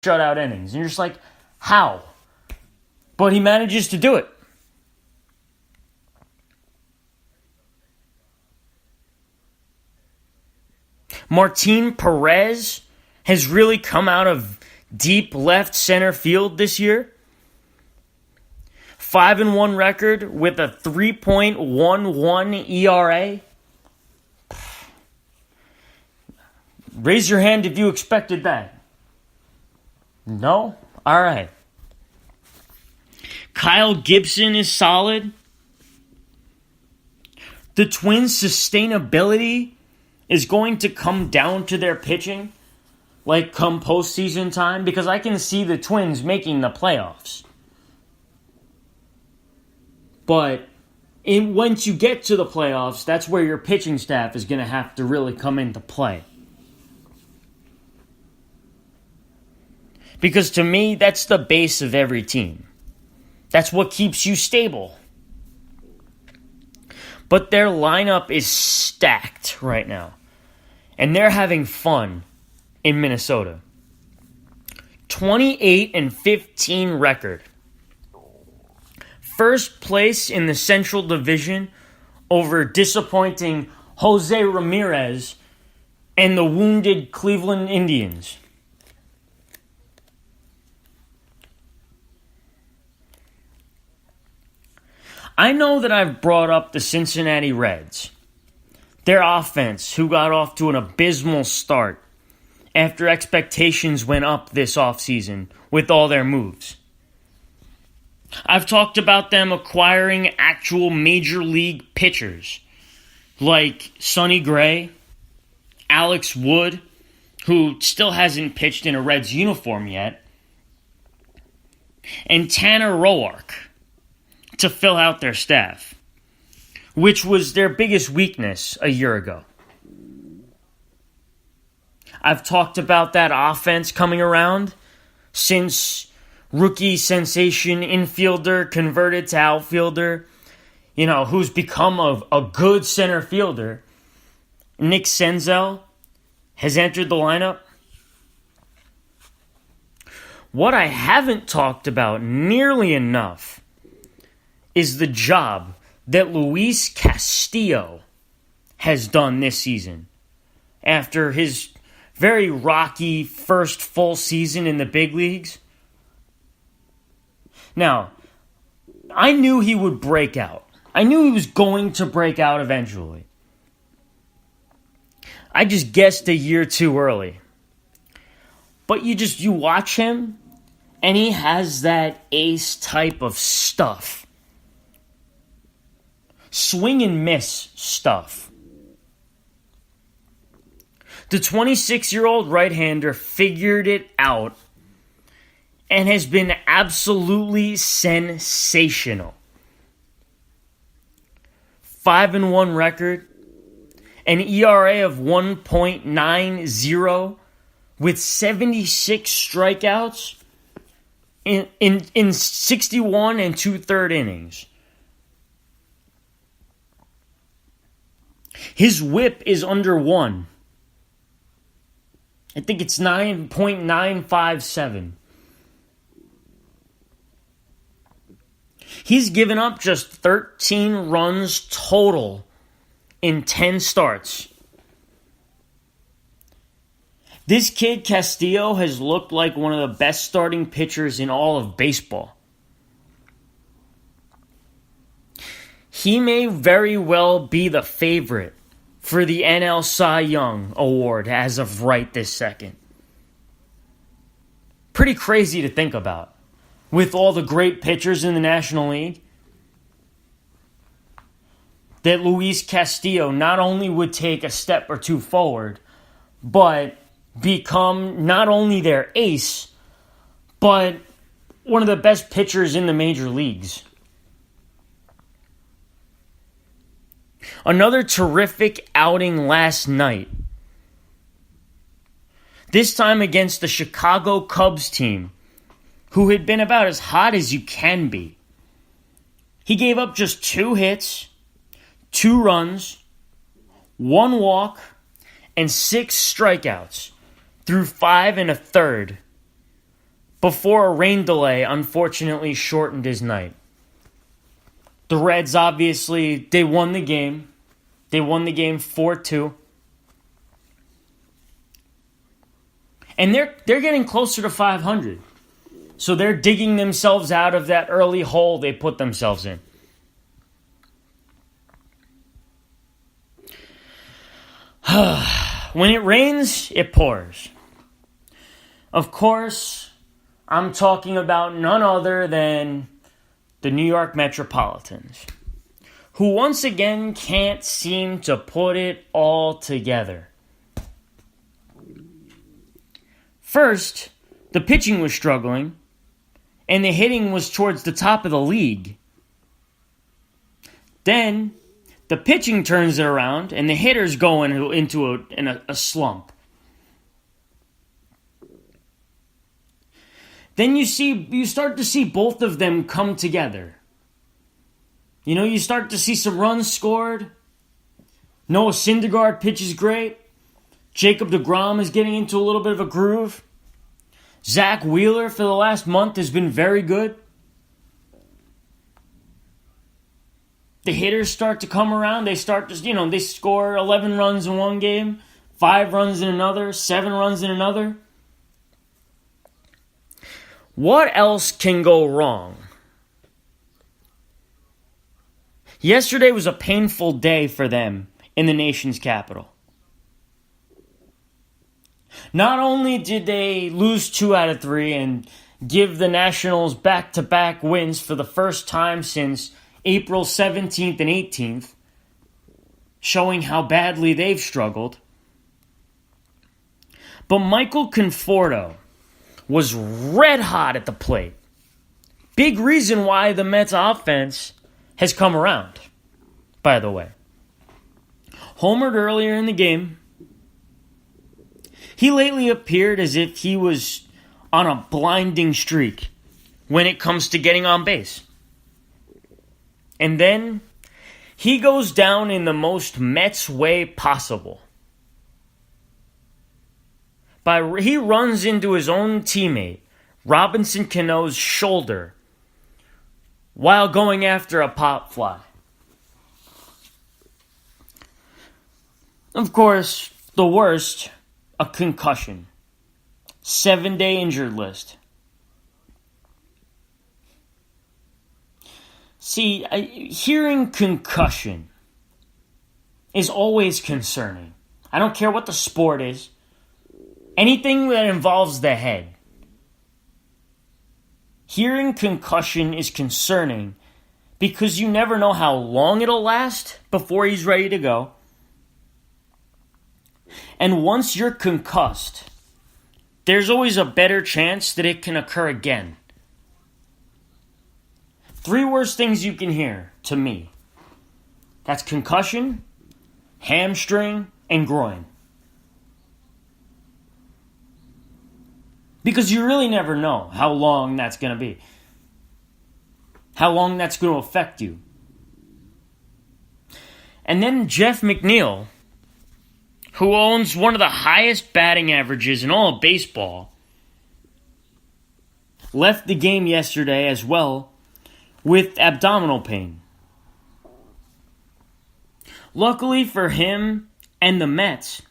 shutout innings. And you're just like, how? But he manages to do it. Martin Perez has really come out of deep left center field this year. 5-1 record with a 3.11 ERA. Raise your hand if you expected that. No? All right. Kyle Gibson is solid. The Twins' sustainability is going to come down to their pitching, like come postseason time, because I can see the Twins making the playoffs. But once you get to the playoffs, that's where your pitching staff is going to have to really come into play. Because to me, that's the base of every team. That's what keeps you stable. But their lineup is stacked right now. And they're having fun in Minnesota. 28-15 record. First place in the Central Division over disappointing Jose Ramirez and the wounded Cleveland Indians. I know that I've brought up the Cincinnati Reds. Their offense, who got off to an abysmal start after expectations went up this offseason with all their moves. I've talked about them acquiring actual major league pitchers like Sonny Gray, Alex Wood, who still hasn't pitched in a Reds uniform yet, and Tanner Roark to fill out their staff, which was their biggest weakness a year ago. I've talked about that offense coming around since rookie sensation infielder converted to outfielder, who's become a good center fielder. Nick Senzel has entered the lineup. What I haven't talked about nearly enough is the job that Luis Castillo has done this season after his very rocky first full season in the big leagues. Now, I knew he would break out. I knew he was going to break out eventually. I just guessed a year too early. But you watch him, and he has that ace type of stuff. Swing and miss stuff. The 26-year-old right-hander figured it out and has been absolutely sensational. 5-1 record, an ERA of 1.90 with 76 strikeouts in 61 and 2/3 innings. His whip is under 1. I think it's 9.957. He's given up just 13 runs total in 10 starts. This kid, Castillo, has looked like one of the best starting pitchers in all of baseball. He may very well be the favorite for the NL Cy Young Award as of right this second. Pretty crazy to think about. With all the great pitchers in the National League, that Luis Castillo not only would take a step or two forward, but become not only their ace, but one of the best pitchers in the major leagues. Another terrific outing last night. This time against the Chicago Cubs team, who had been about as hot as you can be. He gave up just 2 hits, 2 runs, 1 walk, and 6 strikeouts through 5 1/3 before a rain delay unfortunately shortened his night. The Reds, obviously, they won the game. They won the game 4-2. And they're getting closer to 500. So they're digging themselves out of that early hole they put themselves in. When it rains, it pours. Of course, I'm talking about none other than the New York Metropolitans, who once again can't seem to put it all together. First, the pitching was struggling, and the hitting was towards the top of the league. Then, the pitching turns it around, and the hitters go into a slump. Then you start to see both of them come together. You know, you start to see some runs scored. Noah Syndergaard pitches great. Jacob deGrom is getting into a little bit of a groove. Zach Wheeler for the last month has been very good. The hitters start to come around. They start to, they score 11 runs in one game, 5 runs in another, 7 runs in another. What else can go wrong? Yesterday was a painful day for them in the nation's capital. Not only did they lose 2 out of 3 and give the Nationals back-to-back wins for the first time since April 17th and 18th, showing how badly they've struggled, but Michael Conforto was red hot at the plate. Big reason why the Mets offense has come around, by the way. Homered earlier in the game. He lately appeared as if he was on a blinding streak when it comes to getting on base. And then he goes down in the most Mets way possible. He runs into his own teammate, Robinson Cano's shoulder, while going after a pop fly. Of course, the worst, a concussion. 7-day injured list. See, hearing concussion is always concerning. I don't care what the sport is. Anything that involves the head. Hearing concussion is concerning because you never know how long it'll last before he's ready to go. And once you're concussed, there's always a better chance that it can occur again. 3 worst things you can hear, to me. That's concussion, hamstring, and groin. Because you really never know how long that's going to be. How long that's going to affect you. And then Jeff McNeil, who owns one of the highest batting averages in all of baseball, left the game yesterday as well with abdominal pain. Luckily for him and the Mets,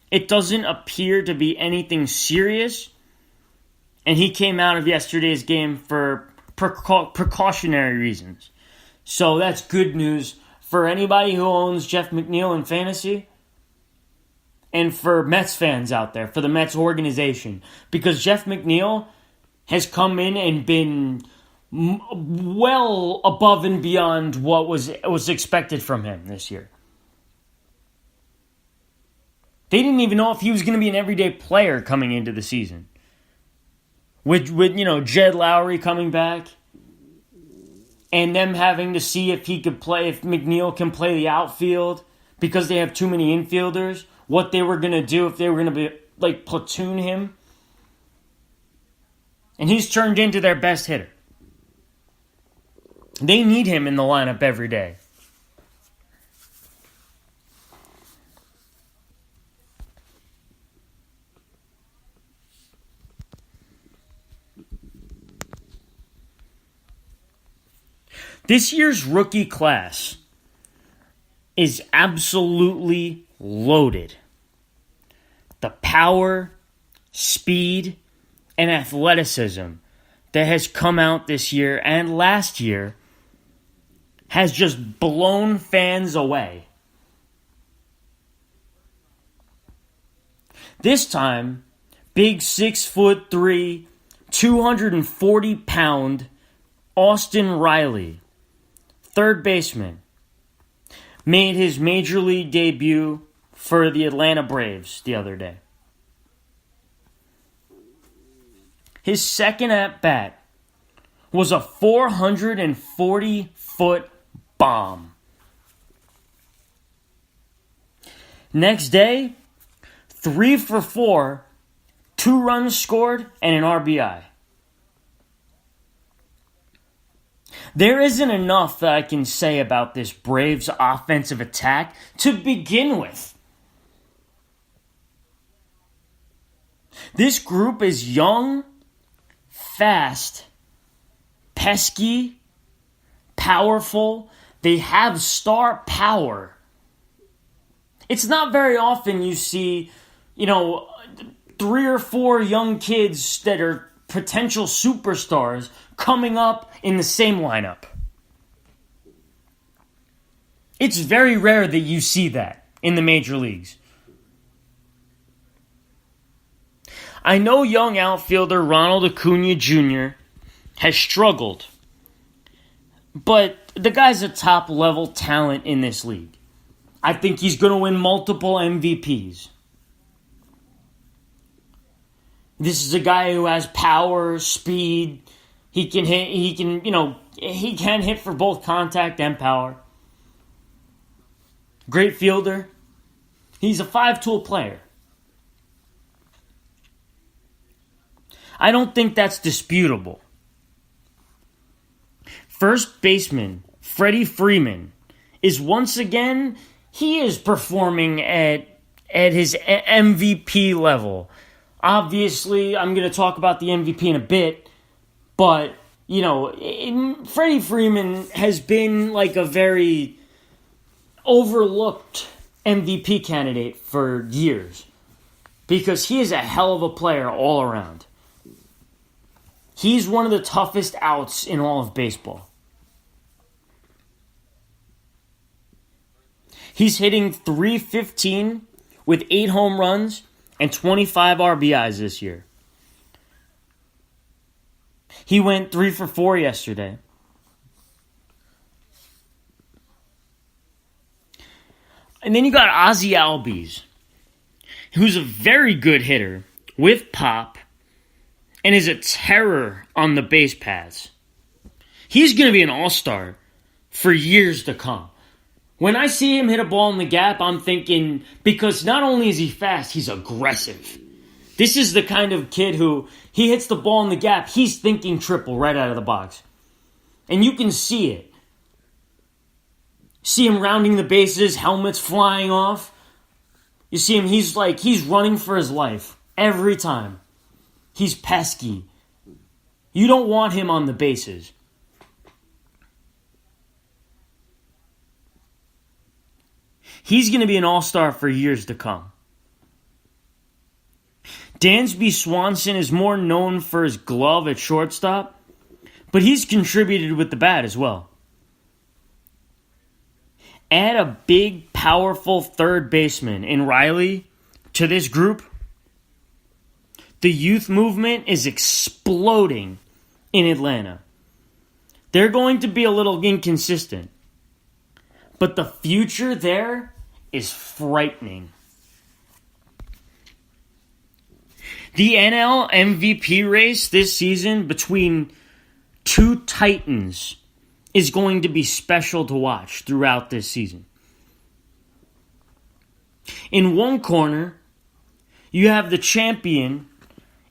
it doesn't appear to be anything serious, and he came out of yesterday's game for precautionary reasons. So that's good news for anybody who owns Jeff McNeil in fantasy, and for Mets fans out there, for the Mets organization. Because Jeff McNeil has come in and been well above and beyond what was expected from him this year. They didn't even know if he was going to be an everyday player coming into the season. With Jed Lowry coming back, and them having to see if McNeil can play the outfield because they have too many infielders, what they were going to do if they were going to platoon him. And he's turned into their best hitter. They need him in the lineup every day. This year's rookie class is absolutely loaded. The power, speed, and athleticism that has come out this year and last year has just blown fans away. This time, big 6'3", 240-pound Austin Riley, third baseman, made his major league debut for the Atlanta Braves the other day. His second at-bat was a 440-foot bomb. Next day, 3 for 4, 2 runs scored, and an RBI. There isn't enough that I can say about this Braves offensive attack to begin with. This group is young, fast, pesky, powerful. They have star power. It's not very often you see, 3 or 4 young kids that are potential superstars coming up in the same lineup. It's very rare that you see that in the major leagues. I know young outfielder Ronald Acuna Jr. has struggled, but the guy's a top-level talent in this league. I think he's going to win multiple MVPs. This is a guy who has power, speed. He can hit for both contact and power. Great fielder. He's a 5-tool player. I don't think that's disputable. First baseman Freddie Freeman is once again, he is performing at his MVP level. Obviously, I'm going to talk about the MVP in a bit, but, Freddie Freeman has been like a very overlooked MVP candidate for years because he is a hell of a player all around. He's one of the toughest outs in all of baseball. He's hitting .315 with 8 home runs and 25 RBIs this year. He went 3 for 4 yesterday. And then you got Ozzie Albies, who's a very good hitter with pop and is a terror on the base paths. He's going to be an all-star for years to come. When I see him hit a ball in the gap, I'm thinking, because not only is he fast, he's aggressive. This is the kind of kid who, he hits the ball in the gap, he's thinking triple right out of the box. And you can see it. See him rounding the bases, helmets flying off. You see him, he's running for his life every time. He's pesky. You don't want him on the bases. He's going to be an all-star for years to come. Dansby Swanson is more known for his glove at shortstop, but he's contributed with the bat as well. Add a big, powerful third baseman in Riley to this group. The youth movement is exploding in Atlanta. They're going to be a little inconsistent, but the future there is frightening. The NL MVP race this season between 2 titans is going to be special to watch throughout this season. In one corner, you have the champion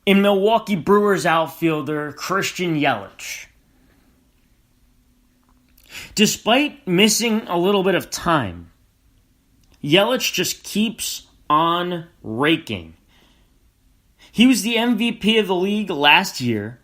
in Milwaukee Brewers outfielder Christian Yelich. Despite missing a little bit of time, Yelich just keeps on raking. He was the MVP of the league last year,